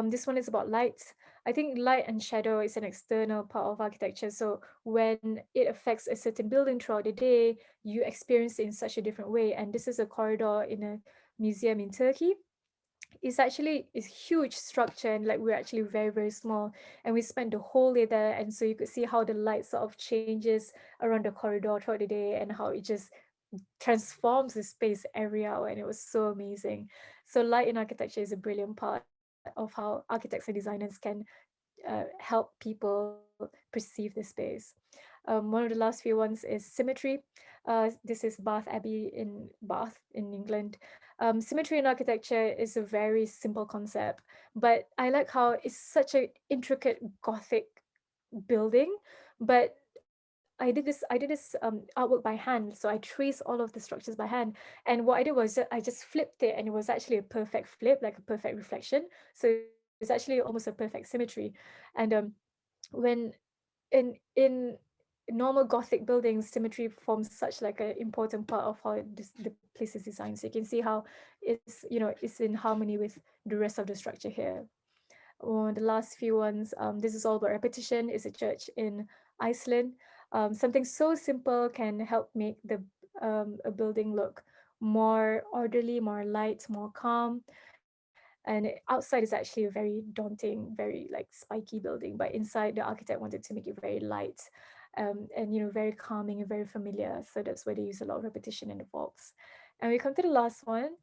This one is about light. I think light and shadow is an external part of architecture. So when it affects a certain building throughout the day, you experience it in such a different way. And this is a corridor in a museum in Turkey. It's actually a huge structure, and like we're actually very small, and we spent the whole day there. And so you could see how the light sort of changes around the corridor throughout the day and how it just transforms the space every hour, and it was so amazing. So light in architecture is a brilliant part of how architects and designers can help people perceive the space. One of the last few ones is Symmetry. This is Bath Abbey in Bath in England. Symmetry in architecture is a very simple concept, but I like how it's such an intricate Gothic building. But I did this artwork by hand, so I traced all of the structures by hand. And what I did was I just flipped it, and it was actually a perfect flip, like a perfect reflection. So it's actually almost a perfect symmetry. And when in normal Gothic buildings, symmetry forms such like an important part of how the place is designed. So you can see how it's in harmony with the rest of the structure here. The last few ones, this is all about repetition. It's a church in Iceland. Something so simple can help make a building look more orderly, more light, more calm. And outside is actually a very daunting, very like spiky building, but inside the architect wanted to make it very light, and very calming and very familiar. So that's why they use a lot of repetition in the vaults. And we come to the last one.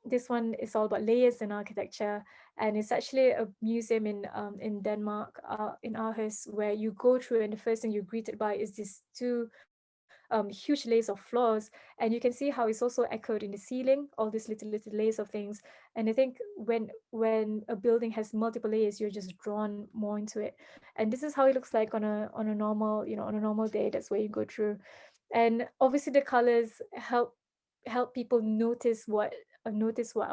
This one is all about layers in architecture, and it's actually a museum in Denmark, in Aarhus, where you go through, and the first thing you're greeted by is these two huge layers of floors, and you can see how it's also echoed in the ceiling, all these little layers of things. And I think when a building has multiple layers, you're just drawn more into it. And this is how it looks like on a normal, on a normal day. That's where you go through. And obviously the colors help people notice what I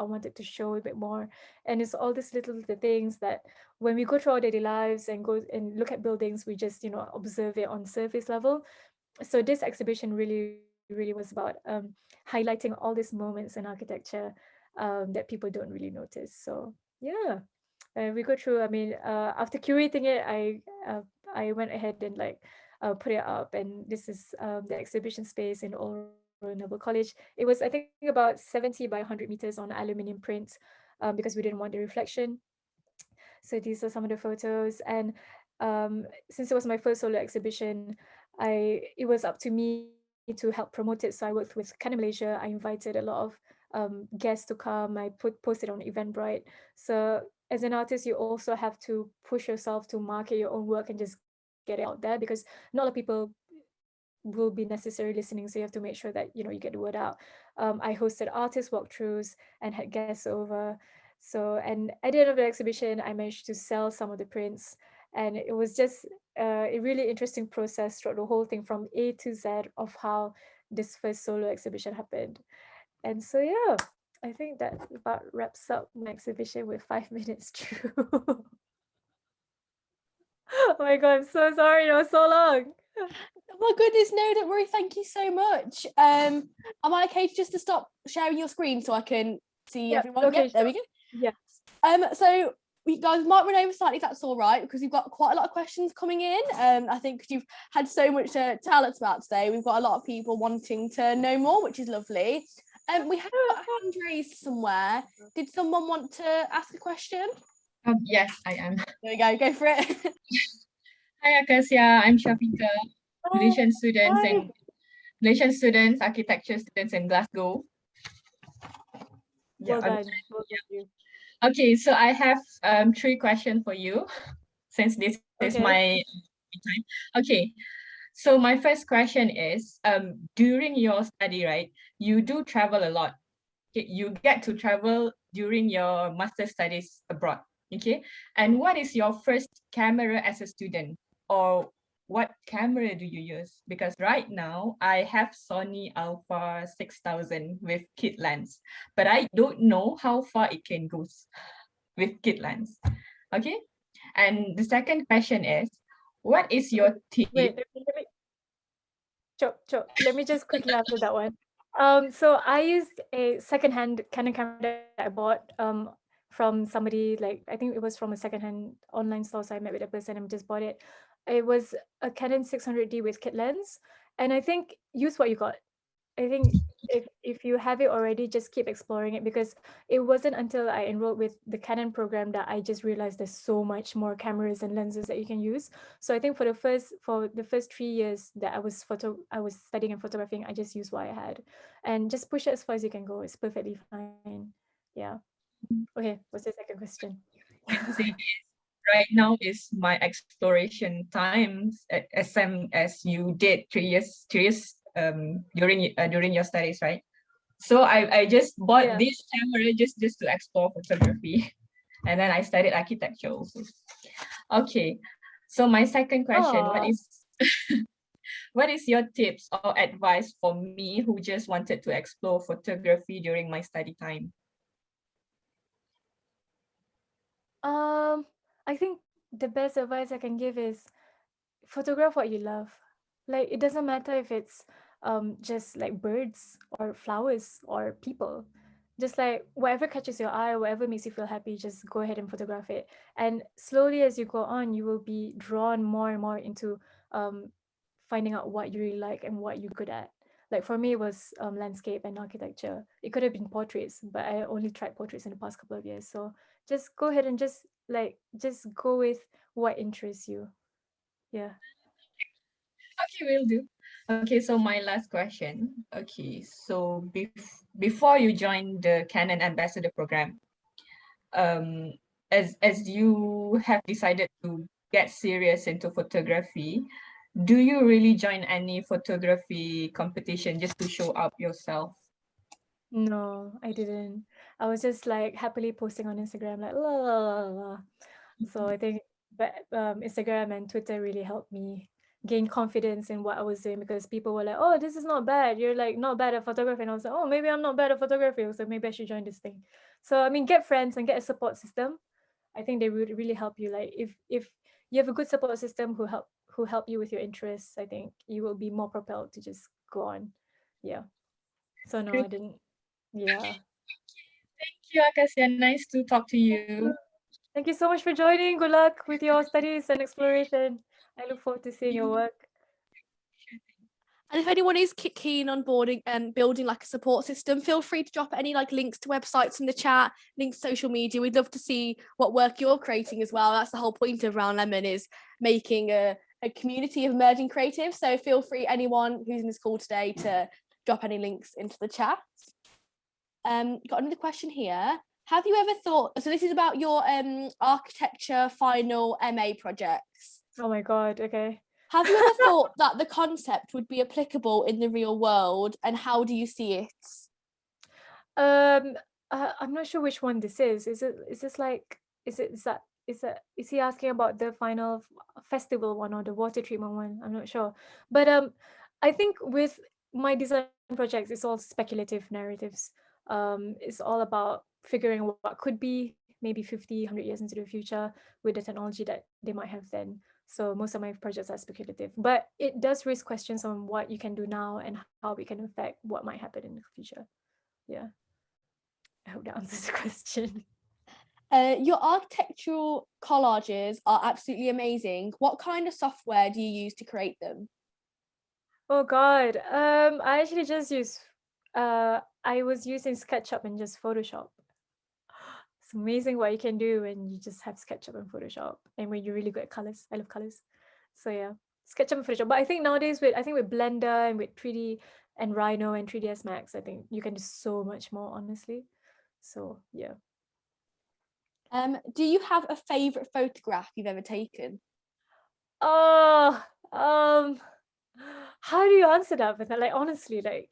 wanted to show a bit more. And it's all these little things that when we go through our daily lives and go and look at buildings, we just observe it on surface level. So this exhibition really was about highlighting all these moments in architecture that people don't really notice. So yeah, we go through. I mean, after curating it, I went ahead and like put it up, and this is the exhibition space in Old Royal Naval College. It was, I think, about 70 by 100 meters on aluminium print, because we didn't want the reflection. So these are some of the photos, and since it was my first solo exhibition, it was up to me to help promote it. So I worked with Canon Malaysia. I invited a lot of guests to come. I posted on Eventbrite. So as an artist, you also have to push yourself to market your own work and just get it out there, because not a lot of people will be necessarily listening. So you have to make sure that you get the word out. I hosted artist walkthroughs and had guests over. So, and at the end of the exhibition, I managed to sell some of the prints, and it was just a really interesting process throughout the whole thing from A to Z of how this first solo exhibition happened. And so yeah, I think that about wraps up my exhibition with 5 minutes through. Oh my god, I'm so sorry, it was so long. Oh my goodness, no, don't worry. Thank you so much. Am I okay just to stop sharing your screen so I can see everyone? Okay, Yep, there we go. Yeah. So we guys might run over slightly if that's all right, because we've got quite a lot of questions coming in. I think because you've had so much to tell us about today, we've got a lot of people wanting to know more, which is lovely. We have got a hand raised somewhere. Did someone want to ask a question? Yes, I am. There we go for it. Hi, Acacia. I'm Shafika, Malaysian students Hi. and Malaysian students, architecture students in Glasgow. Well I'm- done. Well done you. Okay, so I have 3 questions for you, since this is Okay. my time. Okay, so my first question is, during your study, right, you do travel a lot. Okay, you get to travel during your master studies abroad. Okay, and what is your first camera as a student, or what camera do you use? Because right now I have Sony Alpha 6000 with kit lens, but I don't know how far it can go with kit lens. Okay, and the second question is, what is your tip? Wait, let me chop. Let me just quickly answer that one. So I used a secondhand Canon camera that I bought from somebody, like I think it was from a secondhand online store. So I met with a person and just bought it. It was a Canon 600D with kit lens, and I think use what you got. I think if you have it already, just keep exploring it, because it wasn't until I enrolled with the Canon program that I just realized there's so much more cameras and lenses that you can use. So I think for the first 3 years that I was studying and photographing, I just used what I had, and just push it as far as you can go. It's perfectly fine. Yeah. Okay. What's the second question? Right now is my exploration times as same as you did 3 years during your studies, right? So I just bought Yeah. this camera just to explore photography, and then I studied architecture also. Okay, so my second question, Aw. what is your tips or advice for me who just wanted to explore photography during my study time? I think the best advice I can give is photograph what you love. Like it doesn't matter if it's just like birds or flowers or people. Just like whatever catches your eye, whatever makes you feel happy, just go ahead and photograph it. And slowly as you go on, you will be drawn more and more into finding out what you really like and what you're good at. Like for me, it was landscape and architecture. It could have been portraits, but I only tried portraits in the past couple of years. So just go ahead and just go with what interests you. Yeah. Okay, will do. Okay, so my last question. Okay, so before you joined the Canon Ambassador Program, as you have decided to get serious into photography, do you really join any photography competition just to show up yourself? No, I didn't. I was just like happily posting on Instagram, like la la la la la. So I think Instagram and Twitter really helped me gain confidence in what I was doing, because people were like, "Oh, this is not bad. You're like not bad at photography." And I was like, "Oh, maybe I'm not bad at photography, so maybe I should join this thing." So I mean, get friends and get a support system. I think they would really help you. Like if you have a good support system who help you with your interests, I think you will be more propelled to just go on. Yeah. So no, I didn't. Yeah. Thank you, Acacia. Nice to talk to you. Thank you so much for joining. Good luck with your studies and exploration. I look forward to seeing your work. And if anyone is keen on boarding and building like a support system, feel free to drop any like links to websites in the chat, links to social media. We'd love to see what work you're creating as well. That's the whole point of Round Lemon, is making a community of emerging creatives. So feel free, anyone who's in this call today, to drop any links into the chat. Got another question here. Have you ever thought, so this is about your architecture final MA projects. Oh my God, okay. Have you ever thought that the concept would be applicable in the real world, and how do you see it? I'm not sure which one this is. Is he asking about the final festival one or the water treatment one? I'm not sure. But I think with my design projects, it's all speculative narratives. It's all about figuring what could be maybe 50, 100 years into the future with the technology that they might have then. So most of my projects are speculative, but it does raise questions on what you can do now and how we can affect what might happen in the future. Yeah. I hope that answers the question. Your architectural collages are absolutely amazing. What kind of software do you use to create them? Oh God. I actually just use I was using SketchUp and just Photoshop. It's amazing what you can do when you just have SketchUp and Photoshop, and when you're really good at colors. I love colors. So yeah, SketchUp and Photoshop. But I think nowadays with Blender and with 3D and Rhino and 3ds Max, I think you can do so much more, honestly. So yeah. Do you have a favorite photograph you've ever taken? Oh, how do you answer that? But like honestly, like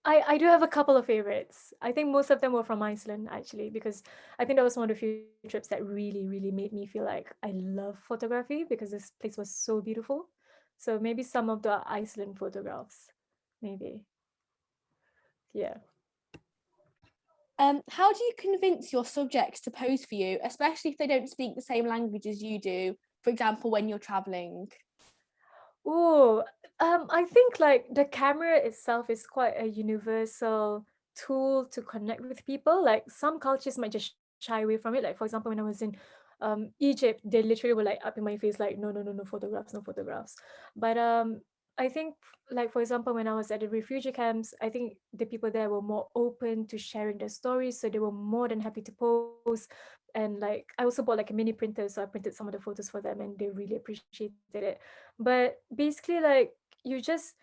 I do have a couple of favorites. I think most of them were from Iceland, actually, because I think that was one of the few trips that really, really made me feel like I love photography, because this place was so beautiful. So maybe some of the Iceland photographs, maybe. Yeah. How do you convince your subjects to pose for you, especially if they don't speak the same language as you do, for example, when you're traveling? Oh, I think like the camera itself is quite a universal tool to connect with people. Like some cultures might just shy away from it. Like for example, when I was in Egypt, they literally were like up in my face, like no, no, no, no photographs, no photographs. But I think like for example, when I was at the refugee camps, I think the people there were more open to sharing their stories, so they were more than happy to post. And like I also bought like a mini printer, so I printed some of the photos for them, and they really appreciated it. But basically, like you just,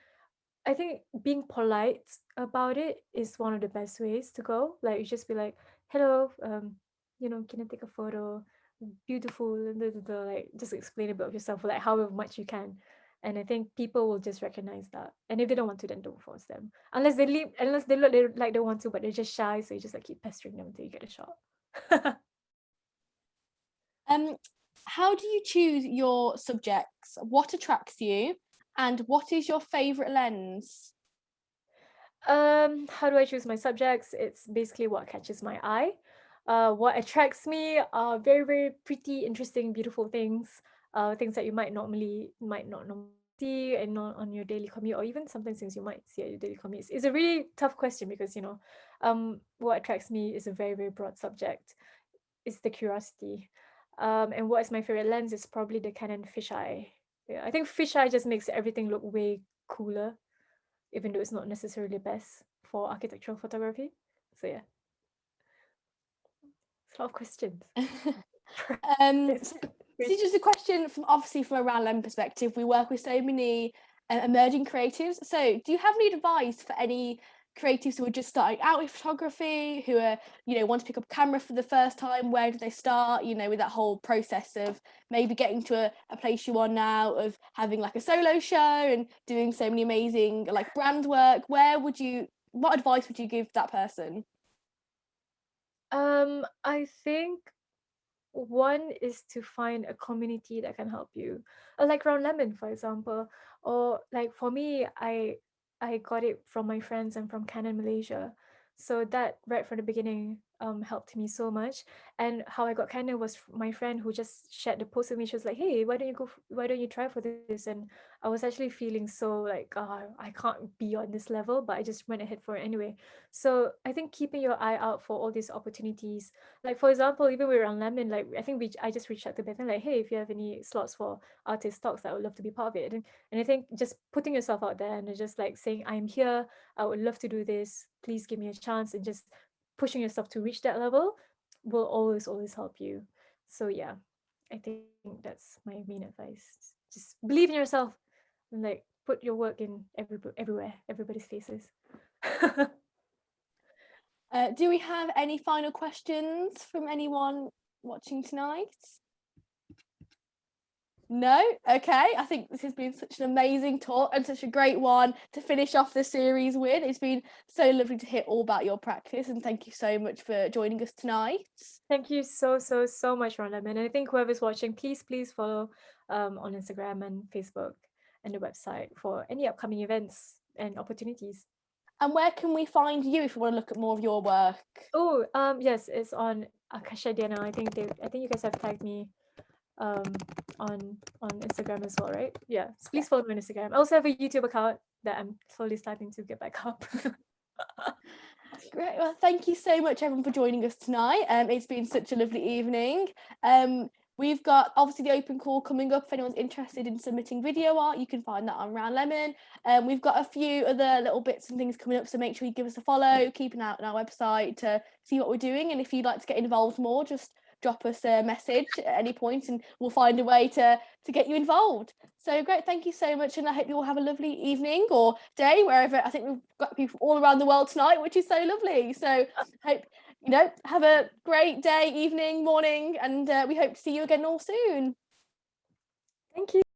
I think being polite about it is one of the best ways to go. Like you just be like, hello, can I take a photo? Beautiful, and like just explain a bit of yourself, like however much you can. And I think people will just recognize that. And if they don't want to, then don't force them. Unless they look like they want to, but they're just shy, so you just like keep pestering them until you get a shot. How do you choose your subjects? What attracts you? And what is your favorite lens? How do I choose my subjects? It's basically what catches my eye. What attracts me are very, very pretty, interesting, beautiful things. Things that you might not normally see and not on your daily commute, or even sometimes things you might see at your daily commutes. It's a really tough question because what attracts me is a very, very broad subject. It's the curiosity. And what is my favorite lens is probably the Canon fisheye. Yeah, I think fisheye just makes everything look way cooler, even though it's not necessarily best for architectural photography. So yeah, it's a lot of questions. This is just a question from a Round Lemon perspective. We work with so many emerging creatives. So do you have any advice for any creatives who are just starting out with photography, who are, want to pick up a camera for the first time? Where do they start, with that whole process of maybe getting to a place you are now, of having like a solo show and doing so many amazing like brand work? What advice would you give that person? I think one is to find a community that can help you, like Round Lemon, for example, or like for me, I got it from my friends and from Canon Malaysia. So that right from the beginning helped me so much. And how I got Canon was my friend who just shared the post with me. She was like, hey, why don't you try for this? And I was actually feeling so like, I can't be on this level, but I just went ahead for it anyway. So I think keeping your eye out for all these opportunities, like for example, even we were on Lemon, like I think I just reached out to Beth and like, hey, if you have any slots for artist talks, I would love to be part of it. And I think just putting yourself out there and just like saying, I'm here, I would love to do this, please give me a chance, and just pushing yourself to reach that level will always help you. So yeah, I think that's my main advice. Just believe in yourself and like put your work in everywhere, everybody's faces. Do we have any final questions from anyone watching tonight? No? Okay. I think this has been such an amazing talk and such a great one to finish off the series with. It's been so lovely to hear all about your practice, and thank you so much for joining us tonight. Thank you so much, Ron Lemon. And I think whoever's watching, please follow on Instagram and Facebook and the website for any upcoming events and opportunities. And where can we find you if we want to look at more of your work? Oh, yes, it's on Acacia Diana. I think you guys have tagged me on Instagram as well, right? Yeah, so please follow me on Instagram. I also have a YouTube account that I'm slowly starting to get back up. Great. Well, thank you so much, everyone, for joining us tonight. It's been such a lovely evening. We've got obviously the open call coming up. If anyone's interested in submitting video art, you can find that on Round Lemon. We've got a few other little bits and things coming up, so make sure you give us a follow, keep an eye out on our website to see what we're doing. And if you'd like to get involved more, just drop us a message at any point and we'll find a way to get you involved. So great, thank you so much, and I hope you all have a lovely evening or day wherever. I think we've got people all around the world tonight, which is so lovely. So hope have a great day, evening, morning, and we hope to see you again all soon. Thank you.